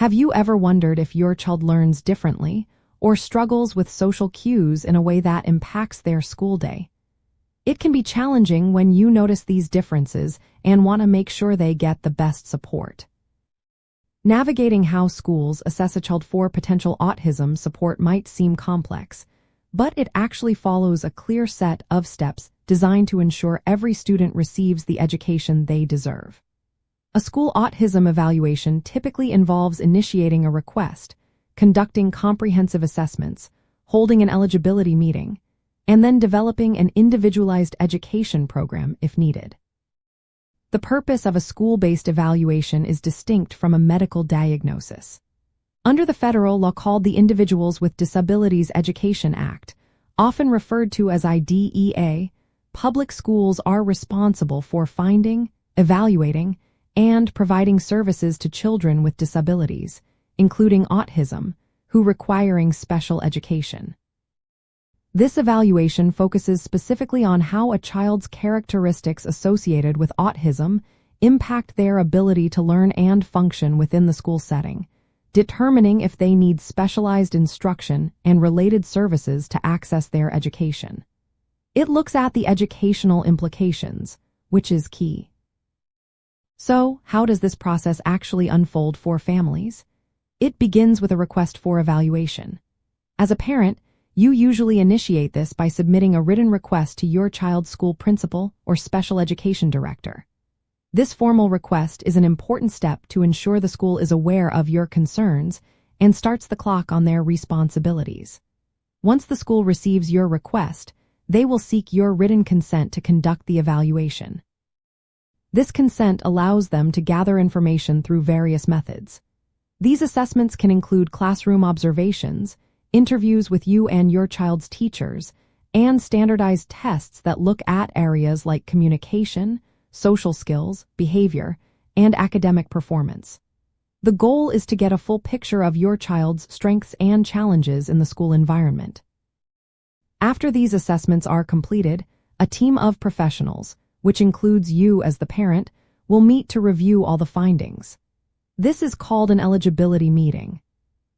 Have you ever wondered if your child learns differently or struggles with social cues in a way that impacts their school day? It can be challenging when you notice these differences and want to make sure they get the best support. Navigating how schools assess a child for potential autism support might seem complex, but it actually follows a clear set of steps designed to ensure every student receives the education they deserve. A school autism evaluation typically involves initiating a request, conducting comprehensive assessments, holding an eligibility meeting, and then developing an individualized education program if needed. The purpose of a school-based evaluation is distinct from a medical diagnosis. Under the federal law called the Individuals with Disabilities Education Act, often referred to as IDEA, public schools are responsible for finding, evaluating, and providing services to children with disabilities, including autism, who requiring special education. This evaluation focuses specifically on how a child's characteristics associated with autism impact their ability to learn and function within the school setting, determining if they need specialized instruction and related services to access their education. It looks at the educational implications, which is key. So, how does this process actually unfold for families? It begins with a request for evaluation. As a parent, you usually initiate this by submitting a written request to your child's school principal or special education director. This formal request is an important step to ensure the school is aware of your concerns and starts the clock on their responsibilities. Once the school receives your request, they will seek your written consent to conduct the evaluation. This consent allows them to gather information through various methods. These assessments can include classroom observations, interviews with you and your child's teachers, and standardized tests that look at areas like communication, social skills, behavior, and academic performance. The goal is to get a full picture of your child's strengths and challenges in the school environment. After these assessments are completed, a team of professionals, which includes you as the parent, will meet to review all the findings. This is called an eligibility meeting.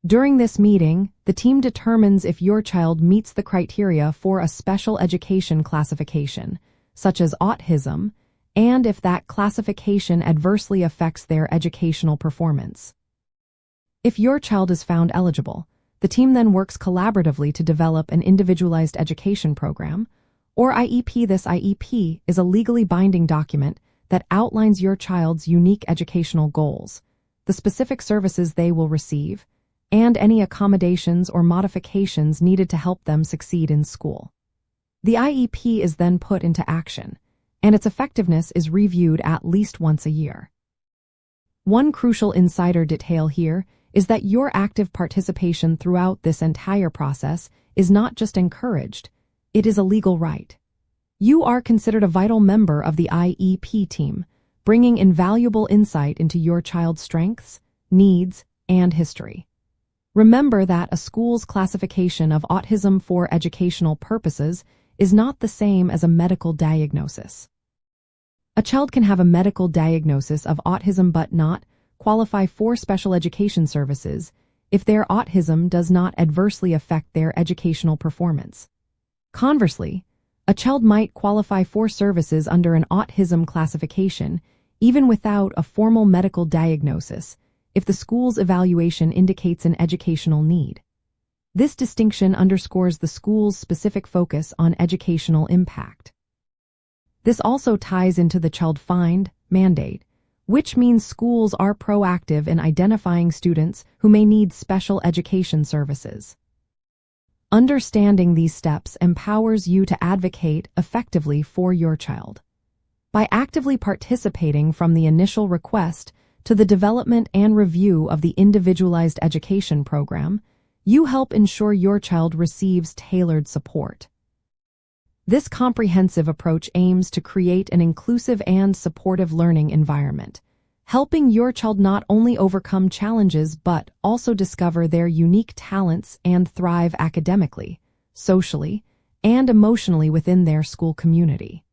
During this meeting, the team determines if your child meets the criteria for a special education classification, such as autism, and if that classification adversely affects their educational performance. If your child is found eligible, the team then works collaboratively to develop an Individualized Education Program, or IEP. This IEP is a legally binding document that outlines your child's unique educational goals, the specific services they will receive, and any accommodations or modifications needed to help them succeed in school. The IEP is then put into action, and its effectiveness is reviewed at least once a year. One crucial insider detail here is that your active participation throughout this entire process is not just encouraged, it is a legal right. You are considered a vital member of the IEP team, bringing invaluable insight into your child's strengths, needs, and history. Remember that a school's classification of autism for educational purposes is not the same as a medical diagnosis. A child can have a medical diagnosis of autism but not qualify for special education services if their autism does not adversely affect their educational performance. Conversely, a child might qualify for services under an autism classification even without a formal medical diagnosis if the school's evaluation indicates an educational need. This distinction underscores the school's specific focus on educational impact. This also ties into the child find mandate, which means schools are proactive in identifying students who may need special education services. Understanding these steps empowers you to advocate effectively for your child. By actively participating from the initial request to the development and review of the Individualized Education Program, you help ensure your child receives tailored support. This comprehensive approach aims to create an inclusive and supportive learning environment, helping your child not only overcome challenges but also discover their unique talents and thrive academically, socially, and emotionally within their school community.